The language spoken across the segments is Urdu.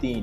3।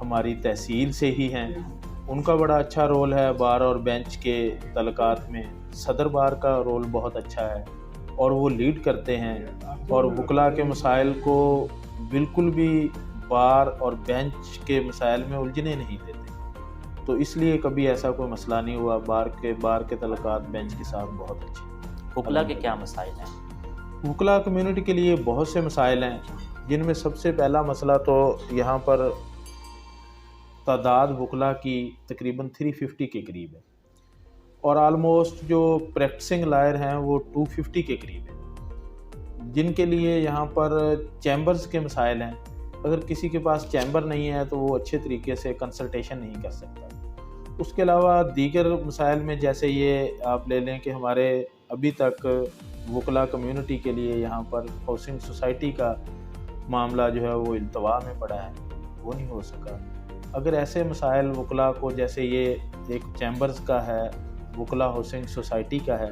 ہماری تحصیل سے ہی ہیں، ان کا بڑا اچھا رول ہے بار اور بینچ کے تعلقات میں۔ صدر بار کا رول بہت اچھا ہے اور وہ لیڈ کرتے ہیں اور وکلاء کے مسائل کو بالکل بھی بار اور بینچ کے مسائل میں الجھنے نہیں دیتے، تو اس لیے کبھی ایسا کوئی مسئلہ نہیں ہوا۔ بار کے تعلقات بینچ کے ساتھ بہت اچھے۔ وکلاء کے کیا مسائل ہیں؟ وکلاء کمیونٹی کے لیے بہت سے مسائل ہیں، جن میں سب سے پہلا مسئلہ تو یہاں پر تعداد وکلاء کی تقریباً 350 کے قریب ہے، اور آلموسٹ جو پریکٹسنگ لائر ہیں وہ 250 کے قریب ہیں، جن کے لیے یہاں پر چیمبرز کے مسائل ہیں۔ اگر کسی کے پاس چیمبر نہیں ہے تو وہ اچھے طریقے سے کنسلٹیشن نہیں کر سکتا۔ اس کے علاوہ دیگر مسائل میں جیسے یہ آپ لے لیں کہ ہمارے ابھی تک وکلاء کمیونٹی کے لیے یہاں پر ہاؤسنگ سوسائٹی کا معاملہ جو ہے وہ التوا میں پڑا ہے، وہ نہیں ہو سکا۔ اگر ایسے مسائل وکلاء کو، جیسے یہ ایک چیمبرز کا ہے، وکلاء ہاؤسنگ سوسائٹی کا ہے،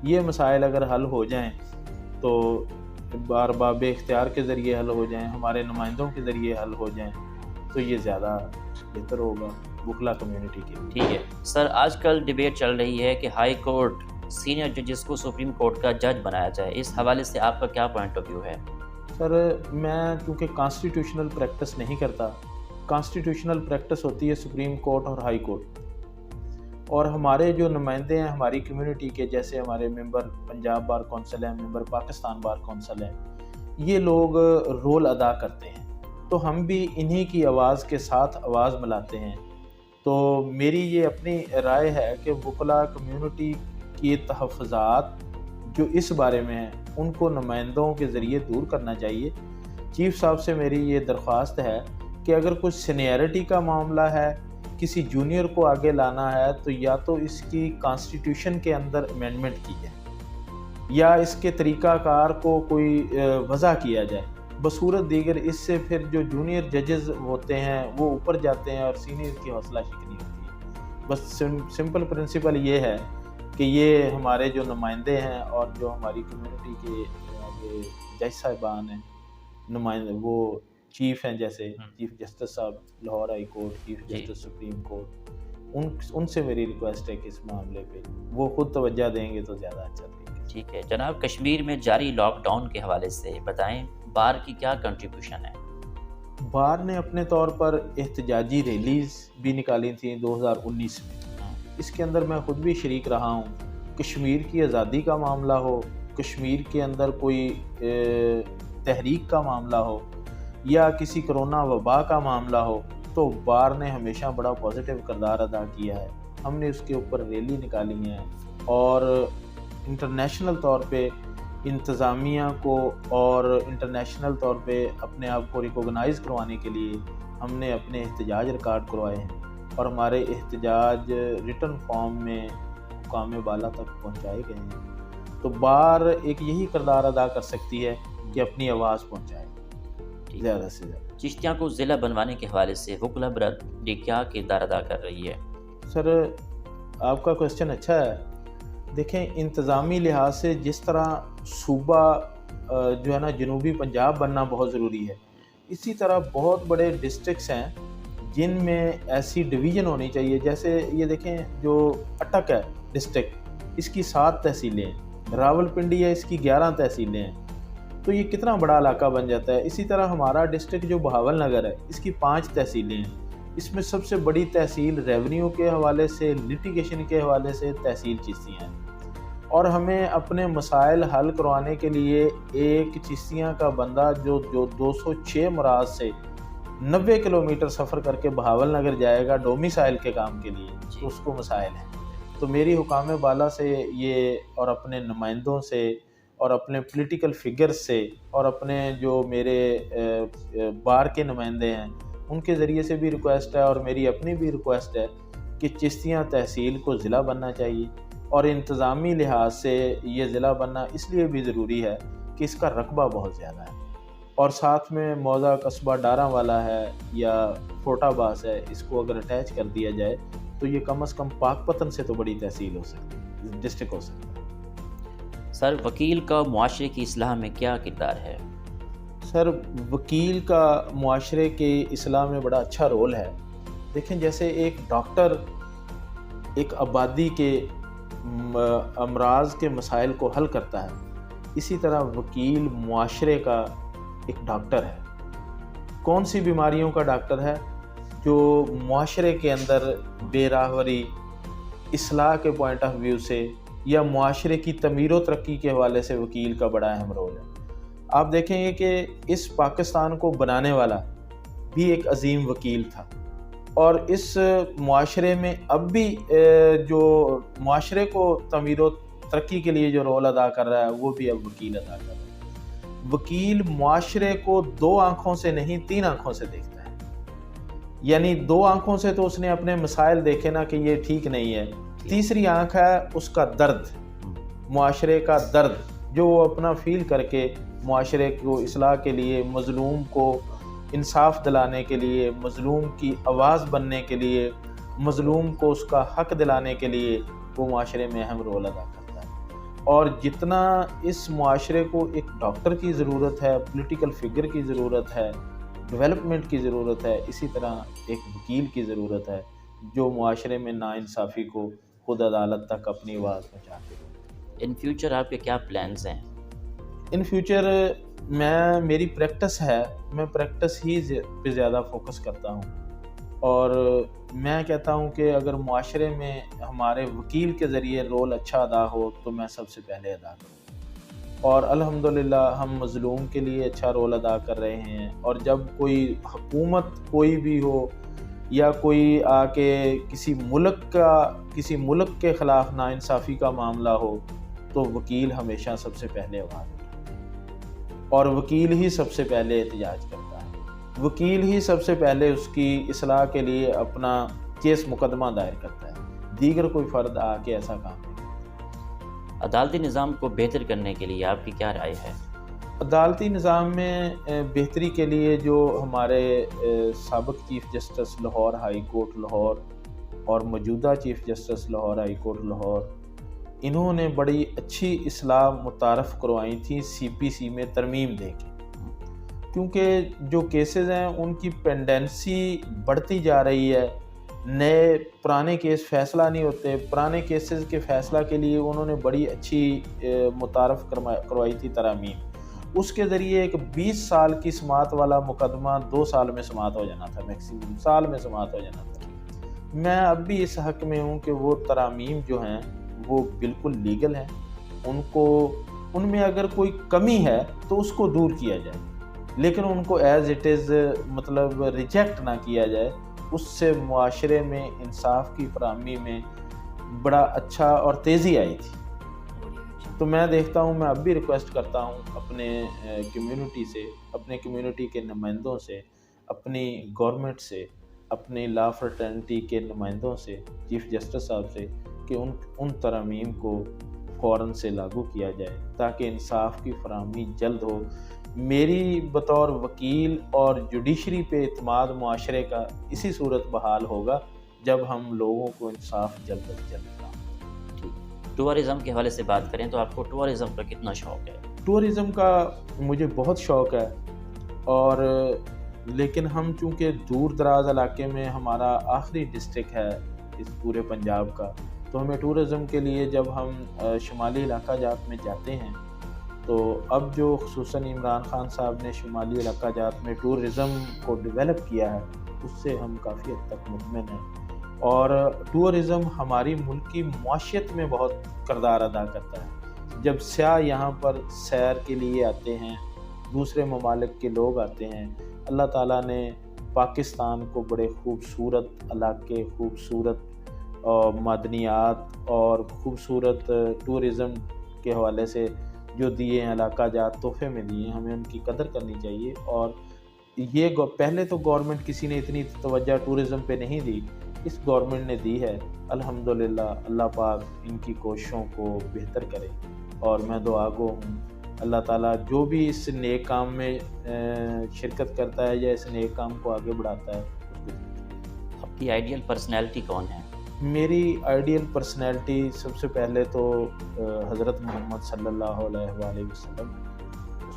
یہ مسائل اگر حل ہو جائیں تو باب اختیار کے ذریعے حل ہو جائیں، ہمارے نمائندوں کے ذریعے حل ہو جائیں، تو یہ زیادہ بہتر ہوگا وکلاء کمیونٹی کے لیے۔ ٹھیک ہے سر، آج کل ڈیبیٹ چل رہی ہے کہ ہائی کورٹ سینئر ججز کو سپریم کورٹ کا جج بنایا جائے، اس حوالے سے آپ کا کیا پوائنٹ آف ویو ہے؟ سر، میں چونکہ کانسٹیٹیوشنل پریکٹس نہیں کرتا، کانسٹیٹیوشنل پریکٹس ہوتی ہے سپریم کورٹ اور ہائی کورٹ، اور ہمارے جو نمائندے ہیں ہماری کمیونٹی کے، جیسے ہمارے ممبر پنجاب بار کونسل ہیں، ممبر پاکستان بار کونسل ہیں، یہ لوگ رول ادا کرتے ہیں، تو ہم بھی انہی کی آواز کے ساتھ آواز ملاتے ہیں۔ تو میری یہ اپنی رائے ہے کہ وکلاء کمیونٹی کی تحفظات جو اس بارے میں ہیں ان کو نمائندوں کے ذریعے دور کرنا چاہیے۔ چیف صاحب سے میری یہ درخواست ہے کہ اگر کچھ سینیئرٹی کا معاملہ ہے، کسی جونیئر کو آگے لانا ہے، تو یا تو اس کی کانسٹیٹیوشن کے اندر امینڈمنٹ کی جائے یا اس کے طریقہ کار کو کوئی وضع کیا جائے، بصورت دیگر اس سے پھر جو جونیئر ججز ہوتے ہیں وہ اوپر جاتے ہیں اور سینئر کی حوصلہ شکنی ہوتی ہے۔ بس سمپل پرنسپل یہ ہے کہ یہ ہمارے جو نمائندے ہیں اور جو ہماری کمیونٹی کے جج صاحبان ہیں، نمائندے وہ چیف ہیں، جیسے چیف جسٹس صاحب Lahore high court, chief justice supreme court, ان سے میری ریکویسٹ ہے کہ اس معاملے پہ وہ خود توجہ دیں گے تو زیادہ اچھا رہے گا۔ ٹھیک ہے جناب، کشمیر میں جاری لاک ڈاؤن کے حوالے سے بتائیں، بار کی کیا کنٹریبیوشن ہے؟ بار نے اپنے طور پر احتجاجی ریلیز بھی نکالی تھیں 2019 میں، اس کے اندر میں خود بھی شریک رہا ہوں۔ کشمیر کی آزادی کا معاملہ ہو، کشمیر کے اندر کوئی تحریک کا معاملہ ہو یا کسی کرونا وبا کا معاملہ ہو، تو بار نے ہمیشہ بڑا پازیٹیو کردار ادا کیا ہے۔ ہم نے اس کے اوپر ریلی نکالی ہیں اور انٹرنیشنل طور پہ انتظامیہ کو اور انٹرنیشنل طور پہ اپنے آپ کو ریکوگنائز کروانے کے لیے ہم نے اپنے احتجاج ریکارڈ کروائے ہیں، اور ہمارے احتجاج ریٹن فارم میں حکام بالا تک پہنچائے گئے ہیں۔ تو بار ایک یہی کردار ادا کر سکتی ہے کہ اپنی آواز پہنچائے زیادہ سے زیادہ۔ چشتیاں کو ضلع بنوانے کے حوالے سے وکلا برادری کیا کردار ادا کر رہی ہے؟ سر، آپ کا کوسچن اچھا ہے۔ دیکھیں، انتظامی لحاظ سے جس طرح صوبہ جو ہے نا جنوبی پنجاب بننا بہت ضروری ہے، اسی طرح بہت بڑے ڈسٹرکٹس ہیں جن میں ایسی ڈویژن ہونی چاہیے۔ جیسے یہ دیکھیں، جو اٹک ہے ڈسٹرکٹ، اس کی 7 تحصیلیں ہیں، راول پنڈی ہے، اس کی 11 تحصیلیں ہیں، تو یہ کتنا بڑا علاقہ بن جاتا ہے۔ اسی طرح ہمارا ڈسٹرکٹ جو بہاول نگر ہے، اس کی 5 تحصیلیں ہیں، اس میں سب سے بڑی تحصیل ریونیو کے حوالے سے، لٹیگیشن کے حوالے سے تحصیل چشتیاں ہیں، اور ہمیں اپنے مسائل حل کروانے کے لیے ایک چشتیاں کا بندہ جو 206 مراز سے 90 کلومیٹر سفر کر کے بہاول نگر جائے گا ڈومیسائل کے کام کے لیے، تو اس کو مسائل ہیں۔ تو میری حکام بالا سے یہ، اور اپنے نمائندوں سے، اور اپنے پولیٹیکل فگر سے، اور اپنے جو میرے بار کے نمائندے ہیں ان کے ذریعے سے بھی ریکویسٹ ہے، اور میری اپنی بھی ریکویسٹ ہے کہ چشتیاں تحصیل کو ضلع بننا چاہیے، اور انتظامی لحاظ سے یہ ضلع بننا اس لیے بھی ضروری ہے کہ اس کا رقبہ بہت زیادہ ہے، اور ساتھ میں موضع قصبہ ڈاراں والا ہے یا فوٹا باس ہے، اس کو اگر اٹیچ کر دیا جائے تو یہ کم از کم پاک پتن سے تو بڑی تحصیل ہو سکتی، ڈسٹرکٹ ہو سکتا ہے۔ سر، وکیل کا معاشرے کی اصلاح میں کیا کردار ہے؟ سر وکیل کا معاشرے کے اصلاح میں بڑا اچھا رول ہے. دیکھیں جیسے ایک ڈاکٹر ایک آبادی کے امراض کے مسائل کو حل کرتا ہے، اسی طرح وکیل معاشرے کا ایک ڈاکٹر ہے. کون سی بیماریوں کا ڈاکٹر ہے؟ جو معاشرے کے اندر بے راہوری، اصلاح کے پوائنٹ آف ویو سے یا معاشرے کی تعمیر و ترقی کے حوالے سے وکیل کا بڑا اہم رول ہے. آپ دیکھیں گے کہ اس پاکستان کو بنانے والا بھی ایک عظیم وکیل تھا، اور اس معاشرے میں اب بھی جو معاشرے کو تعمیر و ترقی کے لیے جو رول ادا کر رہا ہے وہ بھی اب وکیل ادا کر رہا ہے. وکیل معاشرے کو 2 آنکھوں سے نہیں 3 آنکھوں سے دیکھتا ہے. یعنی 2 آنکھوں سے تو اس نے اپنے مسائل دیکھے نا کہ یہ ٹھیک نہیں ہے، تیسری آنکھ ہے اس کا درد، معاشرے کا درد جو وہ اپنا فیل کر کے معاشرے کو اصلاح کے لیے، مظلوم کو انصاف دلانے کے لیے، مظلوم کی آواز بننے کے لیے، مظلوم کو اس کا حق دلانے کے لیے وہ معاشرے میں اہم رول ادا کرتا ہے. اور جتنا اس معاشرے کو ایک ڈاکٹر کی ضرورت ہے، پولیٹیکل فگر کی ضرورت ہے، ڈیولپمنٹ کی ضرورت ہے، اسی طرح ایک وکیل کی ضرورت ہے جو معاشرے میں ناانصافی کو خود عدالت تک اپنی آواز پہنچاتے ہیں. ان فیوچر آپ کے کیا پلانز ہیں؟ ان فیوچر میری پریکٹس ہے، میں پریکٹس ہی پہ زیادہ فوکس کرتا ہوں، اور میں کہتا ہوں کہ اگر معاشرے میں ہمارے وکیل کے ذریعے رول اچھا ادا ہو تو میں سب سے پہلے ادا کروں. اور الحمدللہ ہم مظلوم کے لیے اچھا رول ادا کر رہے ہیں. اور جب کوئی حکومت کوئی بھی ہو یا کوئی آ کے کسی ملک کے خلاف ناانصافی کا معاملہ ہو تو وکیل ہمیشہ سب سے پہلے آواز اٹھاتا ہے، اور وکیل ہی سب سے پہلے احتجاج کرتا ہے. وکیل ہی سب سے پہلے اس کی اصلاح کے لیے اپنا کیس مقدمہ دائر کرتا ہے، دیگر کوئی فرد آ کے ایسا کام نہیں کرتا. عدالتی نظام کو بہتر کرنے کے لیے آپ کی کیا رائے ہے؟ عدالتی نظام میں بہتری کے لیے جو ہمارے سابق chief justice Lahore high court Lahore اور موجودہ chief justice Lahore high court Lahore, انہوں نے بڑی اچھی اصلاح متعارف کروائی تھی سی پی سی میں ترمیم دے کے. کیونکہ جو کیسز ہیں ان کی پینڈنسی بڑھتی جا رہی ہے، پرانے کیس فیصلہ نہیں ہوتے. پرانے کیسز کے فیصلہ کے لیے انہوں نے بڑی اچھی متعارف کروائی تھی ترامیم. اس کے ذریعے ایک 20 سال کی سماعت والا مقدمہ 2 سال میں سماعت ہو جانا تھا، میکسیمم سال میں سماعت ہو جانا تھا. میں اب بھی اس حق میں ہوں کہ وہ ترامیم جو ہیں وہ بالکل لیگل ہیں. ان میں اگر کوئی کمی ہے تو اس کو دور کیا جائے، لیکن ان کو ایز اٹ از مطلب ریجیکٹ نہ کیا جائے. اس سے معاشرے میں انصاف کی فراہمی میں بڑا اچھا اور تیزی آئی تھی. تو میں دیکھتا ہوں، میں اب بھی ریکویسٹ کرتا ہوں اپنے کمیونٹی سے، اپنے کمیونٹی کے نمائندوں سے، اپنی گورنمنٹ سے، اپنی لا فرٹرنٹی کے نمائندوں سے، چیف جسٹس صاحب سے، کہ ان ترامیم کو فوراً سے لاگو کیا جائے تاکہ انصاف کی فراہمی جلد ہو. میری بطور وکیل اور جوڈیشری پہ اعتماد معاشرے کا اسی صورت بحال ہوگا جب ہم لوگوں کو انصاف جلد از جلد ملے. ٹورزم کے حوالے سے بات کریں تو آپ کو ٹورزم کا کتنا شوق ہے؟ ٹورزم کا مجھے بہت شوق ہے، اور لیکن ہم چونکہ دور دراز علاقے میں ہمارا آخری ڈسٹرکٹ ہے اس پورے پنجاب کا، تو ہمیں ٹورزم کے لیے جب ہم شمالی علاقہ جات میں جاتے ہیں تو اب جو خصوصاً عمران خان صاحب نے شمالی علاقہ جات میں ٹورزم کو ڈیولپ کیا ہے اس سے ہم کافی حد تک مطمئن ہیں. اور ٹورزم ہماری ملک کی معاشیت میں بہت کردار ادا کرتا ہے. جب سیاح یہاں پر سیر کے لیے آتے ہیں، دوسرے ممالک کے لوگ آتے ہیں، اللہ تعالیٰ نے پاکستان کو بڑے خوبصورت علاقے، خوبصورت معدنیات اور خوبصورت ٹورزم کے حوالے سے جو دیے ہیں، علاقہ جات تحفے میں دیے ہیں، ہمیں ان کی قدر کرنی چاہیے. اور یہ پہلے تو گورنمنٹ کسی نے اتنی توجہ ٹورزم پہ نہیں دی، اس گورنمنٹ نے دی ہے. الحمدللہ اللہ پاک ان کی کوششوں کو بہتر کرے، اور میں دعا گو ہوں اللہ تعالیٰ جو بھی اس نیک کام میں شرکت کرتا ہے یا اس نیک کام کو آگے بڑھاتا ہے اس کو. آپ کی آئیڈیل پرسنالٹی کون ہے؟ میری آئیڈیل پرسنالٹی سب سے پہلے تو حضرت محمد صلی اللہ علیہ وآلہ وسلم، اس